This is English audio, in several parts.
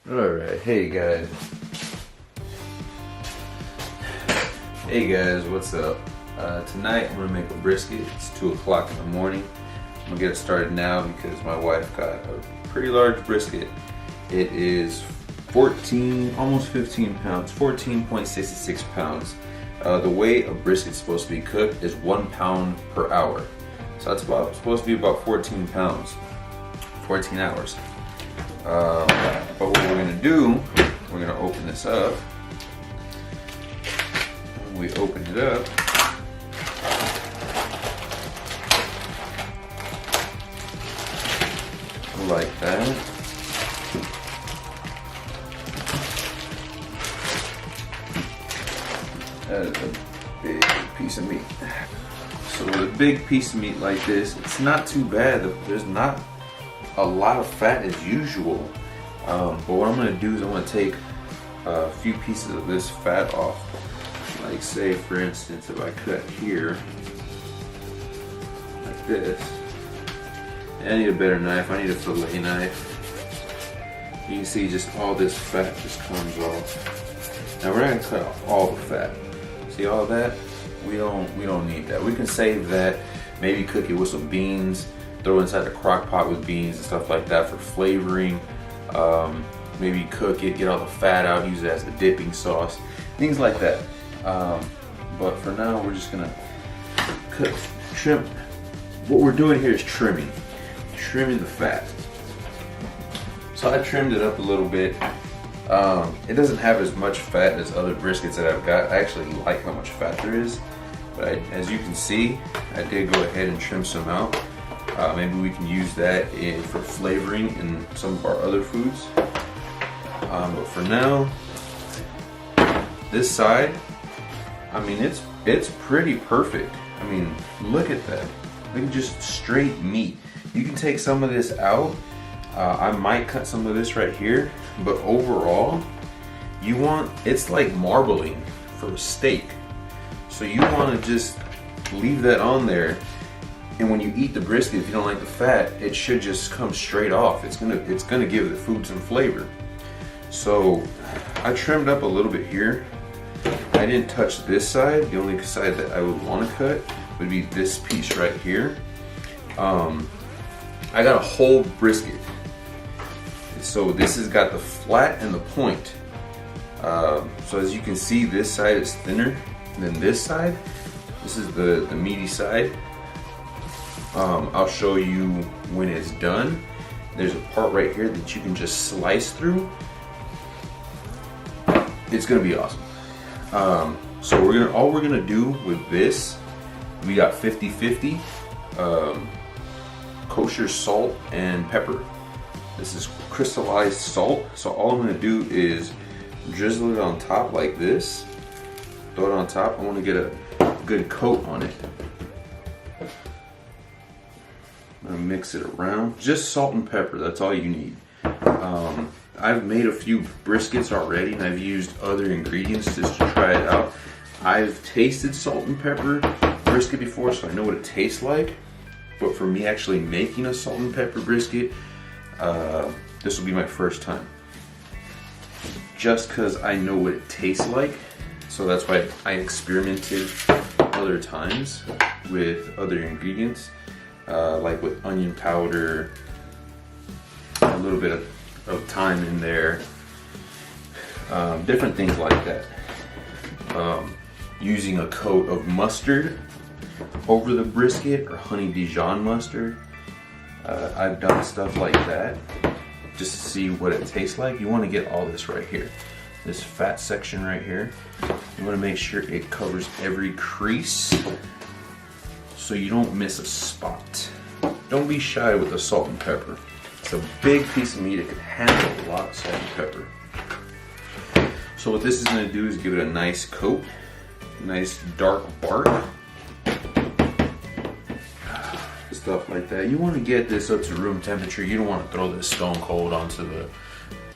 Alright, hey guys, what's up? Tonight I'm gonna make a brisket. It's 2 o'clock in the morning. I'm gonna get it started now because my wife got a pretty large brisket. It is 14, almost 15 pounds, 14.66 pounds. The way a brisket's supposed to be cooked is 1 pound per hour. So that's supposed to be about 14 pounds, 14 hours. But what we're going to do, we're going to open this up. When we open it up, like that. That is a big piece of meat. So with a big piece of meat like this, it's not too bad. There's not a lot of fat as usual, but what I'm going to do is I'm going to take a few pieces of this fat off. Like say for instance, if I cut here like this, and I need a better knife, I need a fillet knife. You can see just all this fat just comes off. Now we're not going to cut off all the fat. See all that? We don't need that. We can save that, maybe cook it with some beans, throw it inside the crock pot with beans and stuff like that for flavoring. Maybe cook it, get all the fat out, use it as a dipping sauce, things like that. But for now, we're just gonna trim. What we're doing here is trimming the fat. So I trimmed it up a little bit. It doesn't have as much fat as other briskets that I've got. I actually like how much fat there is, but as you can see, I did go ahead and trim some out. Maybe we can use that for flavoring in some of our other foods. But for now, this side, I mean, it's pretty perfect. I mean, look at that. Look at just straight meat. You can take some of this out. I might cut some of this right here, but overall, it's like marbling for a steak. So you want to just leave that on there. And when you eat the brisket, if you don't like the fat, it should just come straight off. It's gonna give the food some flavor. So I trimmed up a little bit here. I didn't touch this side. The only side that I would want to cut would be this piece right here. I got a whole brisket. So this has got the flat and the point. So as you can see, this side is thinner than this side. This is the meaty side. I'll show you when it's done. There's a part right here that you can just slice through. It's gonna be awesome. So all we're gonna do with this, we got 50-50 kosher salt and pepper. This is crystallized salt. So all I'm gonna do is drizzle it on top like this. Throw it on top. I want to get a good coat on it. I'm gonna mix it around. Just salt and pepper, that's all you need. I've made a few briskets already and I've used other ingredients just to try it out. I've tasted salt and pepper brisket before, so I know what it tastes like. But for me actually making a salt and pepper brisket, this will be my first time. Just because I know what it tastes like. So that's why I experimented other times with other ingredients. Like with onion powder, a little bit of thyme in there, different things like that. Using a coat of mustard over the brisket or honey Dijon mustard. I've done stuff like that just to see what it tastes like. You want to get all this right here, this fat section right here. You want to make sure it covers every crease so you don't miss a spot. Don't be shy with the salt and pepper. It's a big piece of meat. It can handle a lot of salt and pepper. So what this is going to do is give it a nice coat, nice dark bark, stuff like that. You want to get this up to room temperature. You don't want to throw this stone cold onto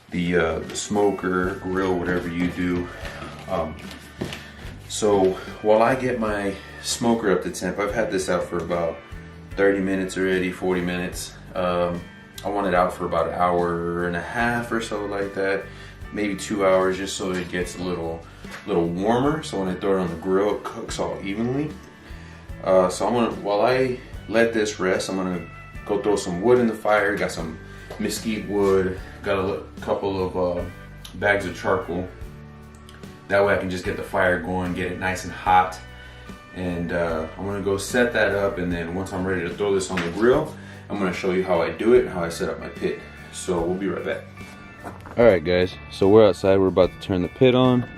the smoker, grill, whatever you do. So while I get my smoker up to temp, I've had this out for about 30 minutes already, 40 minutes. I want it out for about an hour and a half or so, like that, maybe 2 hours, just so it gets a little warmer. So when I throw it on the grill, it cooks all evenly. So I'm gonna, while I let this rest, I'm gonna go throw some wood in the fire. Got some mesquite wood, got a couple of bags of charcoal. That way I can just get the fire going, get it nice and hot. And I'm gonna go set that up, and then once I'm ready to throw this on the grill, I'm gonna show you how I do it and how I set up my pit. So we'll be right back. All right guys, so we're outside, we're about to turn the pit on.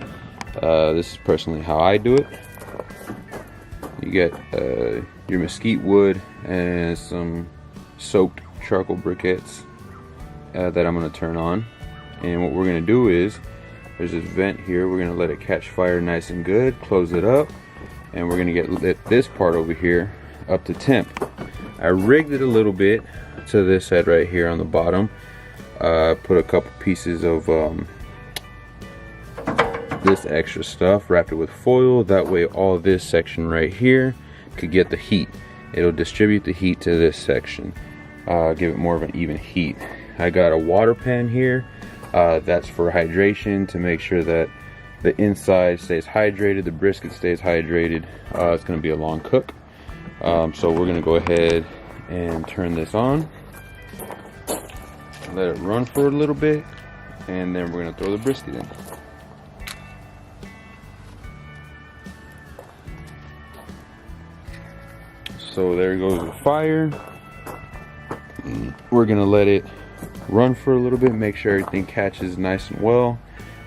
This is personally how I do it. You get your mesquite wood and some soaked charcoal briquettes that I'm gonna turn on. And what we're gonna do is, there's this vent here, we're gonna let it catch fire nice and good, close it up, and we're gonna get this part over here up to temp. I rigged it a little bit to this side right here on the bottom. Put a couple pieces of this extra stuff, wrapped it with foil, that way all this section right here could get the heat. It'll distribute the heat to this section, give it more of an even heat. I got a water pan here, that's for hydration, to make sure that the inside stays hydrated, the brisket stays hydrated. It's gonna be a long cook. So we're gonna go ahead and turn this on, let it run for a little bit, and then we're gonna throw the brisket in. So there goes the fire. We're gonna let it run for a little bit, make sure everything catches nice and well,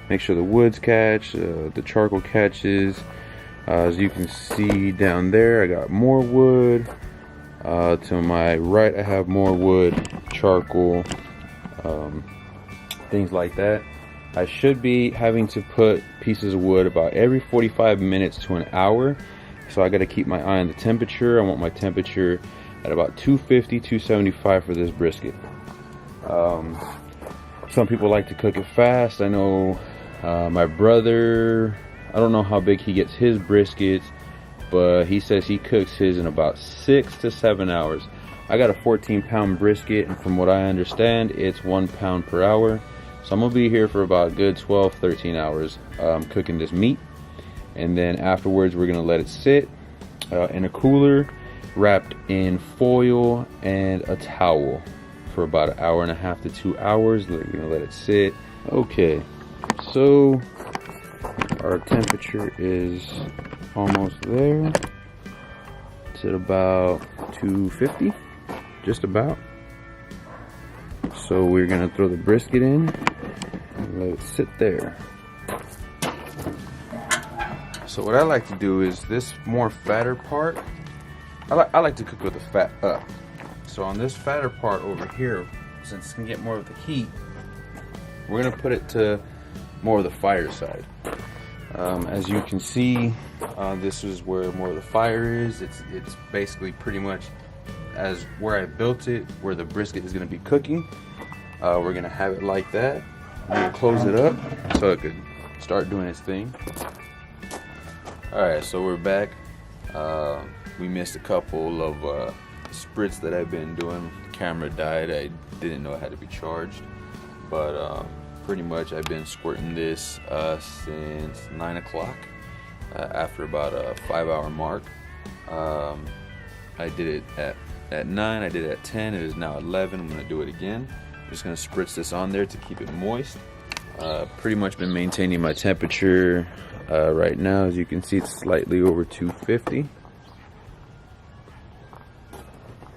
make sure the woods catch, the charcoal catches. As you can see down there, I got more wood. To my right, I have more wood, charcoal, things like that. I should be having to put pieces of wood about every 45 minutes to an hour. So I got to keep my eye on the temperature. I want my temperature at about 250, 275 for this brisket. Some people like to cook it fast. I know my brother, I don't know how big he gets his briskets, but he says he cooks his in about 6 to 7 hours. I got a 14-pound brisket, and from what I understand, it's 1 pound per hour. So I'm gonna be here for about a good 12, 13 hours cooking this meat. And then afterwards, we're gonna let it sit in a cooler, wrapped in foil and a towel for about an hour and a half to 2 hours. We're gonna let it sit. Okay, so our temperature is almost there. It's at about 250, just about. So we're gonna throw the brisket in and let it sit there. So what I like to do is this more fatter part, I like to cook with the fat up. So on this fatter part over here, since it's gonna get more of the heat, we're gonna put it to more of the fire side. As you can see, this is where more of the fire is. It's basically pretty much as where I built it, where the brisket is gonna be cooking. We're gonna have it like that. I'm gonna close it up so it could start doing its thing. Alright, so we're back. We missed a couple of spritz that I've been doing. The camera died. I didn't know it had to be charged. But pretty much I've been squirting this since 9 o'clock. After about a 5-hour mark. I did it at 9, I did it at 10, it is now 11. I'm going to do it again. I'm just going to spritz this on there to keep it moist. Pretty much been maintaining my temperature. Right now, as you can see, it's slightly over 250.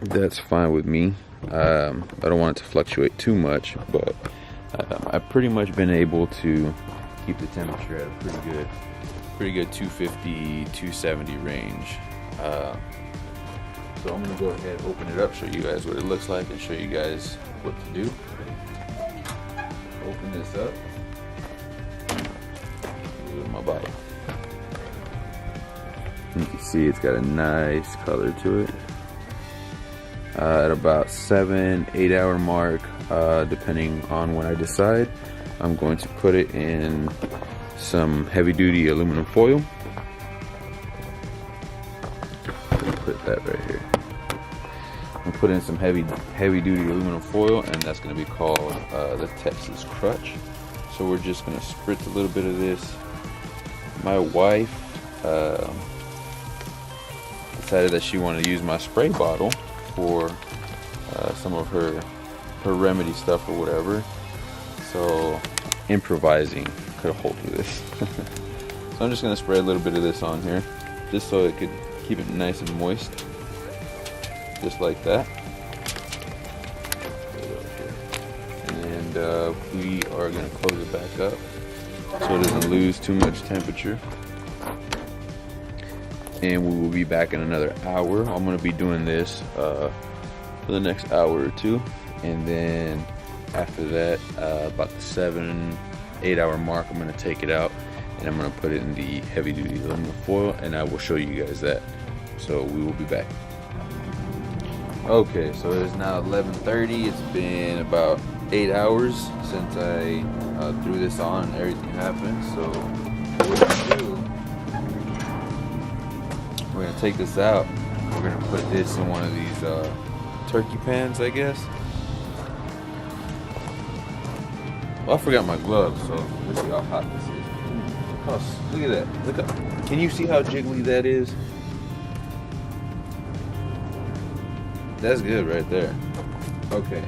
That's fine with me. I don't want it to fluctuate too much, but I've pretty much been able to keep the temperature at a pretty good 250, 270 range. So I'm gonna go ahead and open it up, show you guys what it looks like, and show you guys what to do. Open this up. My body. You can see it's got a nice color to it. At about 7-8 hour mark, depending on when I decide, I'm going to put it in some heavy duty aluminum foil. Put that right here. put in some heavy duty aluminum foil, and that's going to be called the Texas Crutch. So we're just going to spritz a little bit of this. My wife decided that she wanted to use my spray bottle for some of her remedy stuff or whatever. So improvising could hold to this. So I'm just going to spray a little bit of this on here, just so it could keep it nice and moist, just like that. And we are going to close it back up so it doesn't lose too much temperature. And we will be back in another hour. I'm going to be doing this for the next hour or two, and then after that, about the 7-8 hour mark, I'm going to take it out and I'm going to put it in the heavy duty aluminum foil, and I will show you guys that. So we will be back. Okay, so it is now 11:30. It's been about 8 hours since I threw this on and everything happened. So what we're going to do, we're going to take this out. We're going to put this in one of these turkey pans, I guess. Well, I forgot my gloves, so let's see how hot this is. Oh, look at that. Look up. Can you see how jiggly that is? That's good right there. Okay,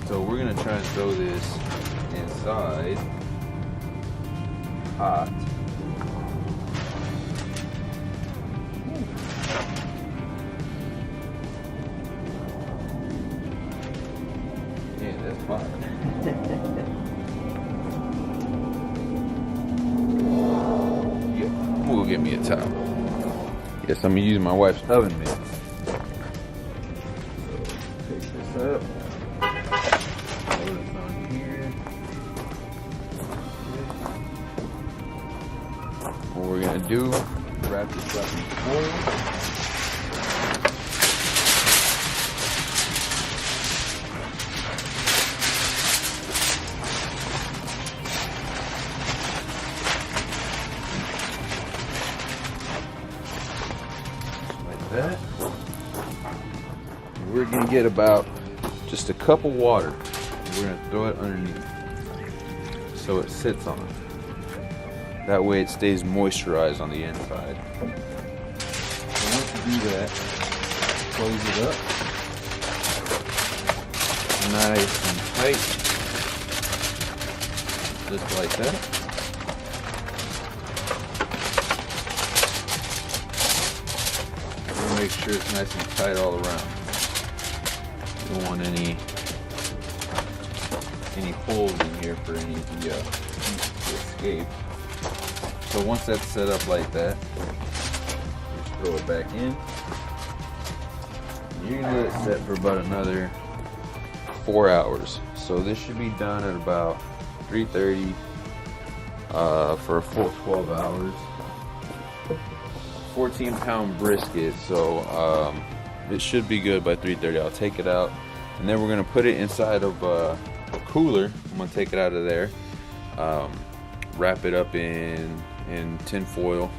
so we're gonna try and throw this inside hot. Yeah, that's hot. We'll get me a towel. Yes, I'm using my wife's oven mitts. So take this up. Throw this on here. What we're gonna do, wrap this up in foil. That. We're gonna get about just a cup of water. We're gonna throw it underneath so it sits on it. That way it stays moisturized on the inside. So once you do that, close it up nice and tight, just like that. Make sure it's nice and tight all around. You don't want any holes in here for any of the heat to escape. So once that's set up like that, just throw it back in. You're gonna let it set for about another 4 hours. So this should be done at about 3:30 for a full 12 hours. 14-pound brisket, so it should be good by 3:30. I'll take it out, and then we're gonna put it inside of a cooler. I'm gonna take it out of there, wrap it up in tin foil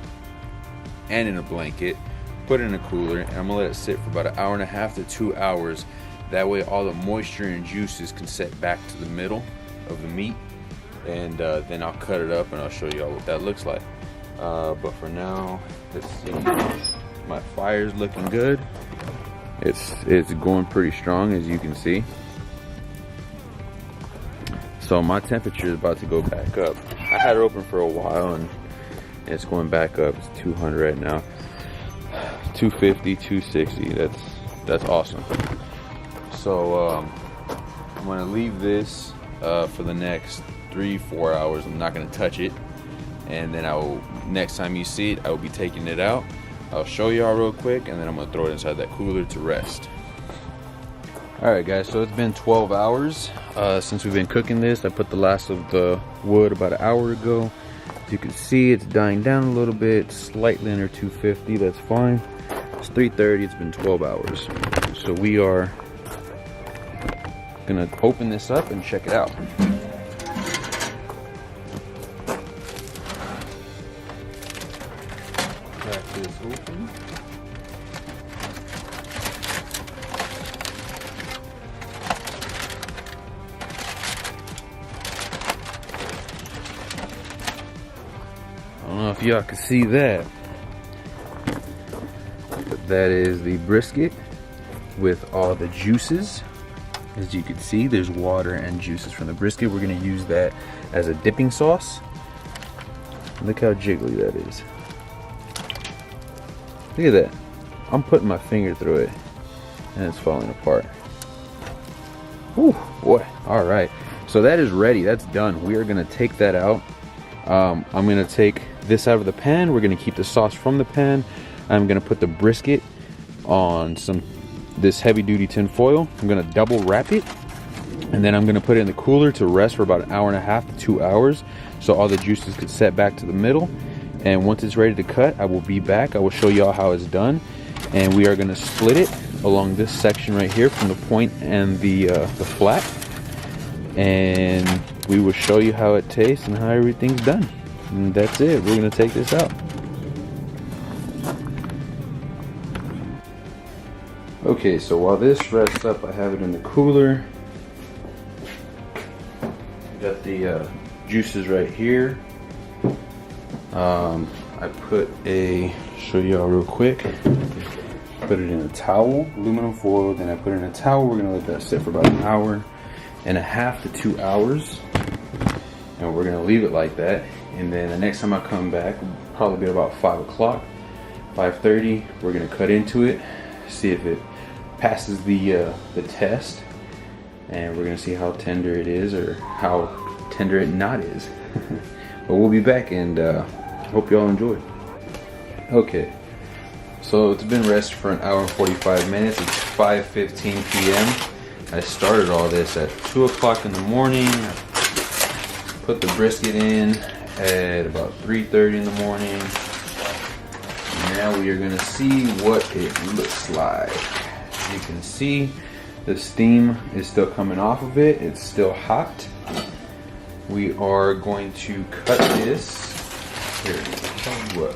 and in a blanket, put it in a cooler, and I'm gonna let it sit for about 1.5 to 2 hours. That way all the moisture and juices can set back to the middle of the meat, and then I'll cut it up and I'll show you all what that looks like. But for now, let's see. My fire's looking good. It's going pretty strong, as you can see. So my temperature is about to go back up. I had it open for a while and it's going back up. It's 200 right now. 250, 260. That's awesome. So I'm gonna leave this for the next 3-4 hours. I'm not gonna touch it. And then next time you see it, I will be taking it out. I'll show y'all real quick, and then I'm gonna throw it inside that cooler to rest. All right, guys, so it's been 12 hours since we've been cooking this. I put the last of the wood about an hour ago. As you can see, it's dying down a little bit, slightly under 250, that's fine. It's 3:30, it's been 12 hours. So we are gonna open this up and check it out. Crack this open. don't know if y'all can see that, but that is the brisket with all the juices. As you can see, there's water and juices from the brisket. We're gonna use that as a dipping sauce. Look how jiggly that is. Look at that. I'm putting my finger through it and it's falling apart. Whew, boy. All right. So that is ready. That's done. We are gonna take that out. I'm gonna take this out of the pan. We're gonna keep the sauce from the pan. I'm gonna put the brisket on this heavy duty tin foil. I'm gonna double wrap it, and then I'm gonna put it in the cooler to rest for about an hour and a half to 2 hours, so all the juices could set back to the middle. And once it's ready to cut, I will be back. I will show y'all how it's done, and we are gonna split it along this section right here from the point and the flat, and we will show you how it tastes and how everything's done. And that's it. We're gonna take this out. Okay, so while this rests up, I have it in the cooler. Got the juices right here. I put show y'all real quick. Put it in a towel, aluminum foil, then I put it in a towel. We're gonna let that sit for about an hour and a half to 2 hours. And we're gonna leave it like that. And then the next time I come back, will probably be about 5 o'clock, 5:30. We're gonna cut into it, see if it passes the test, and we're gonna see how tender it is or how tender it not is. But we'll be back, and hope y'all enjoy. Okay, so it's been rested for an hour and 45 minutes. It's 5:15 p.m. I started all this at 2 o'clock in the morning. I put the brisket in at about 3:30 in the morning. Now we are gonna see what it looks like. As you can see, the steam is still coming off of it. It's still hot. We are going to cut this. Here, tell you what.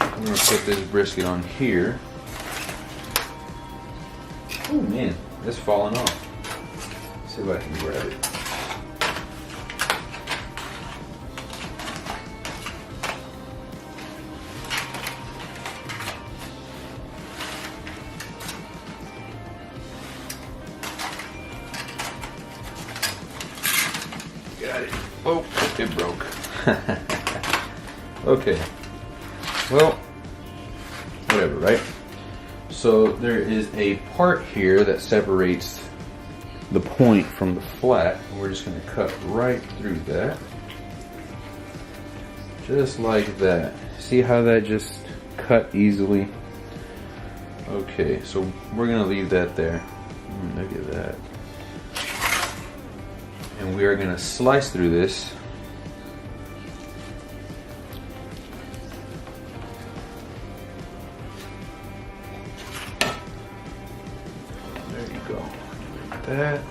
I'm gonna put this brisket on here. Oh man, it's falling off. Let's see if I can grab it. Got it. Oh, it broke. Okay. Well, whatever, right? So there is a part here that separates the point from the flat. We're just going to cut right through that. Just like that. See how that just cut easily? Okay, so we're going to leave that there. Look at that. And we are going to slice through this. There you go. Like that.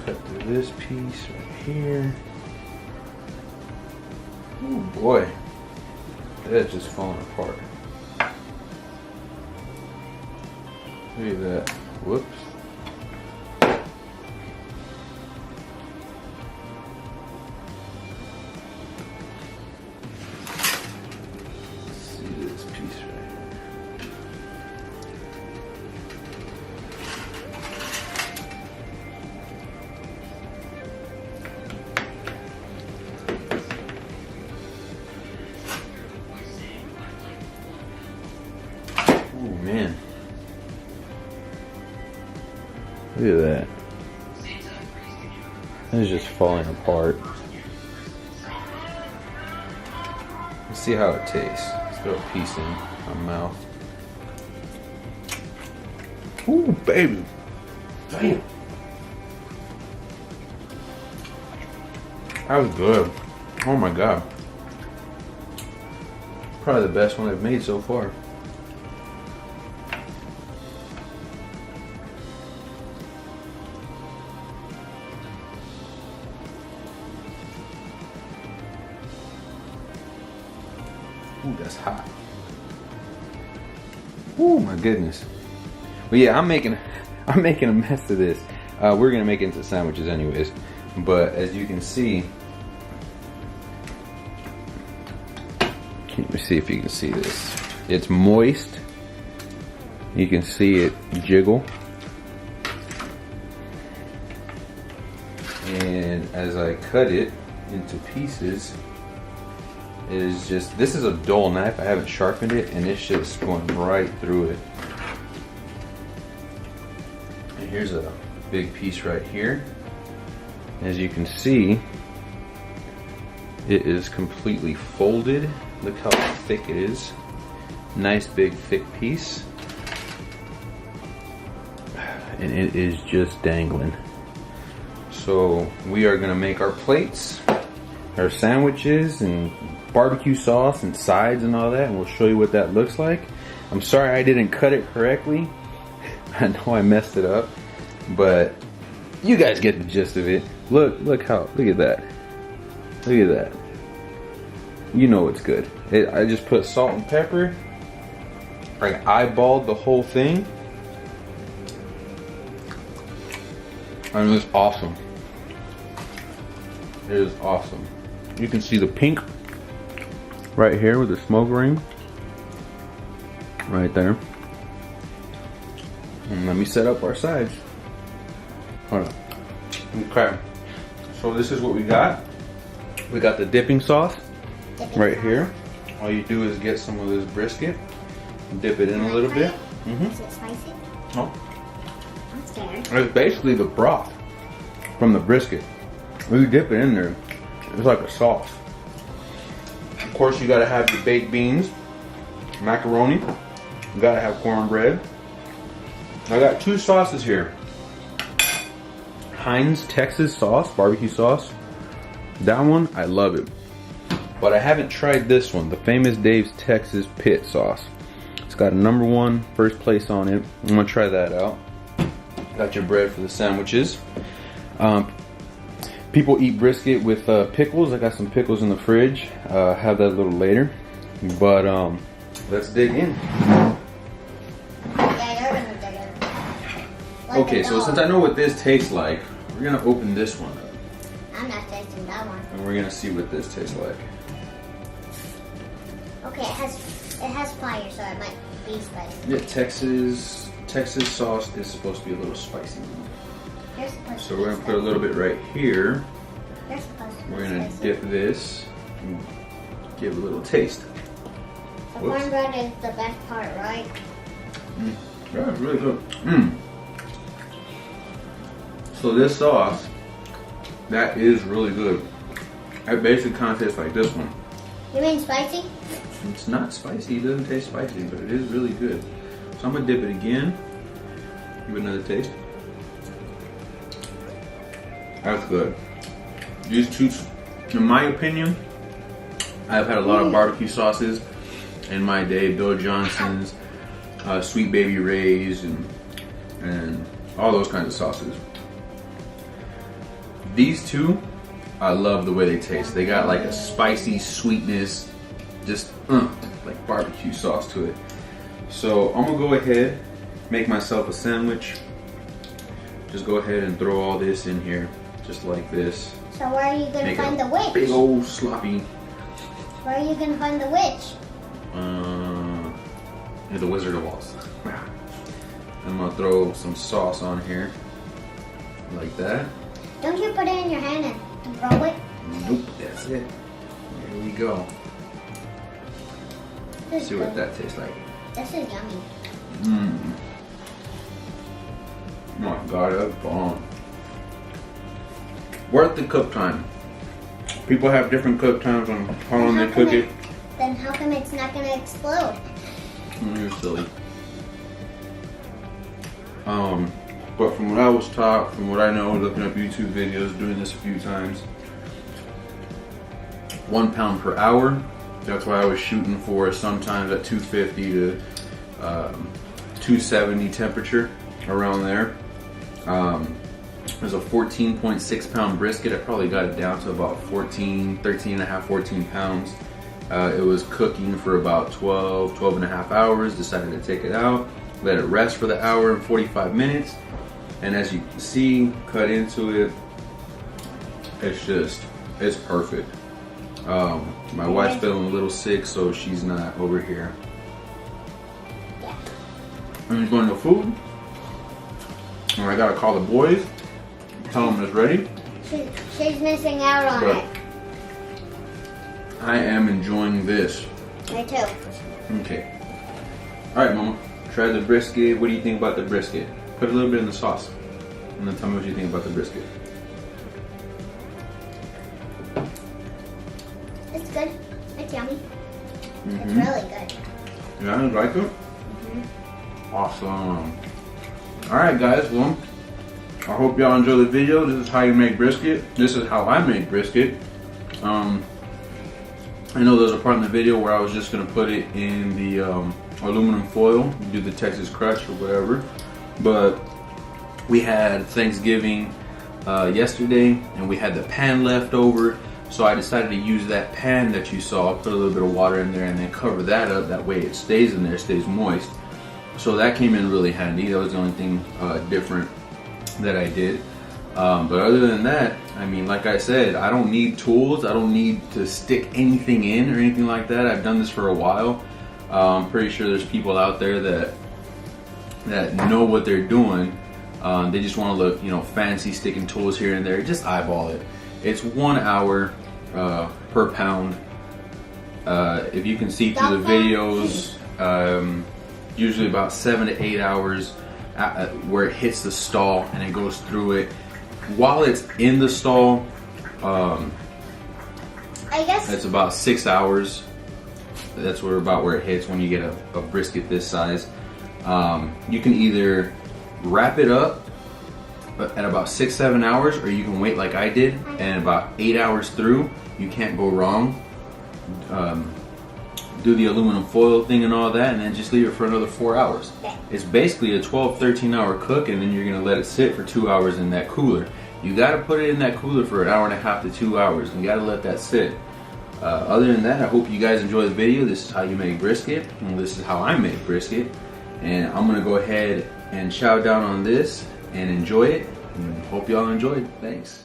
Cut through this piece right here. Oh boy. That's just falling apart. Look at that. Whoops. Oh man. Look at that. It's just falling apart. Let's see how it tastes. Let's throw a piece in my mouth. Ooh, baby. Damn. That was good. Oh my god. Probably the best one I've made so far. Ooh, that's hot. Oh my goodness. But yeah, I'm making a mess of this. We're gonna make it into sandwiches anyways. But as you can see, Let me see if you can see this. It's moist. You can see it jiggle. And as I cut it into pieces, it is just, this is a dull knife. I haven't sharpened it, and it's just going right through it. And here's a big piece right here. As you can see, it is completely folded. Look how thick it is. Nice big thick piece. And it is just dangling. So we are gonna make our plates, our sandwiches, and barbecue sauce and sides and all that, and we'll show you what that looks like. I'm sorry I didn't cut it correctly. I know I messed it up, but you guys get the gist of it. Look at that. Look at that. You know it's good. I just put salt and pepper. I eyeballed the whole thing. And it's awesome. It is awesome. You can see the pink right here with the smoke ring. Right there. And let me set up our sides. Hold on. Okay. So this is what we got. We got the dipping sauce right here. All you do is get some of this brisket, dip it in a little bit. Is it spicy? No. I'm scared. It's basically the broth from the brisket. When you dip it in there, it's like a sauce. Of course, you gotta have your baked beans, macaroni. You gotta have cornbread. I got two sauces here. Heinz Texas sauce, barbecue sauce. That one, I love it. But I haven't tried this one, the Famous Dave's Texas Pit sauce. It's got a #1 first place on it. I'm gonna try that out. Got your bread for the sandwiches. People eat brisket with pickles. I got some pickles in the fridge. Have that a little later. But let's dig in. Okay, so since I know what this tastes like, we're gonna open this one up. I'm not tasting that one. And we're gonna see what this tastes like. Okay, it has fire, so it might be spicy. Yeah, Texas sauce is supposed to be a little spicy. So we're gonna put a little bit right here. We're gonna dip this and give a little taste. The cornbread is the best part, right? Yeah, it's really good. So this sauce, that is really good. It basically kind of tastes like this one. You mean spicy? It's not spicy, it doesn't taste spicy, but it is really good. So I'm gonna dip it again. Give it another taste. That's good. These two, in my opinion, I've had a lot of barbecue sauces in my day. Bill Johnson's, Sweet Baby Ray's, and all those kinds of sauces. These two, I love the way they taste. They got like a spicy sweetness, just like barbecue sauce to it. So I'm gonna go ahead, make myself a sandwich. Just go ahead and throw all this in here, just like this. So where are you gonna find the witch? Big old sloppy. Where are you gonna find the witch? The Wizard of Oz. I'm gonna throw some sauce on here, like that. Don't you put it in your hand and throw it? Nope, that's it. Here we go. Let's see what that tastes like. This is yummy. Oh my god, that's bomb. Worth the cook time. People have different cook times on how long they cook it. Then how come it's not gonna explode? You're silly. But from what I was taught, from what I know, looking up YouTube videos, doing this a few times, 1 pound per hour. That's why I was shooting for sometimes at 250 to 270 temperature, around there. There's a 14.6 pound brisket. I probably got it down to about 13 and a half, 14 pounds. It was cooking for about 12 and a half hours. Decided to take it out, let it rest for the hour and 45 minutes. And as you can see, cut into it, it's perfect. My wife's feeling a little sick, so she's not over here. Yeah. I'm going to food. And I gotta call the boys, tell them it's ready. She's missing out on But it. I am enjoying this. Me too. Okay. Alright, Mama. Try the brisket. What do you think about the brisket? Put a little bit in the sauce. And then tell me what you think about the brisket. It's good. It's yummy. It's Mm-hmm. really good. Yeah, you like it? Mm-hmm. Awesome. Alright guys, well, I hope y'all enjoy the video. This is how you make brisket. This is how I make brisket. I know there's a part in the video where I was just going to put it in the aluminum foil, do the Texas crutch or whatever. But we had Thanksgiving yesterday and we had the pan left over. So I decided to use that pan that you saw, put a little bit of water in there and then cover that up. That way it stays in there, stays moist. So that came in really handy. That was the only thing different that I did. But other than that, I mean, like I said, I don't need tools. I don't need to stick anything in or anything like that. I've done this for a while. I'm pretty sure there's people out there that know what they're doing. They just want to look, you know, fancy, sticking tools here and there. Just eyeball it. It's 1 hour per pound. If you can see through the videos, usually about 7 to 8 hours where it hits the stall and it goes through it. While it's in the stall, I guess it's about 6 hours. That's about where it hits when you get a brisket this size. You can either wrap it up at about 6-7 hours, or you can wait like I did, and about 8 hours through, you can't go wrong. Do the aluminum foil thing and all that, and then just leave it for another 4 hours. It's basically a 12-13 hour cook, and then you're gonna let it sit for 2 hours in that cooler. You gotta put it in that cooler for 1.5 hours to 2 hours, and you gotta let that sit. Other than that, I hope you guys enjoy the video. This is how you make brisket, and this is how I make brisket. And I'm gonna go ahead and chow down on this and enjoy it, and hope y'all enjoyed. Thanks.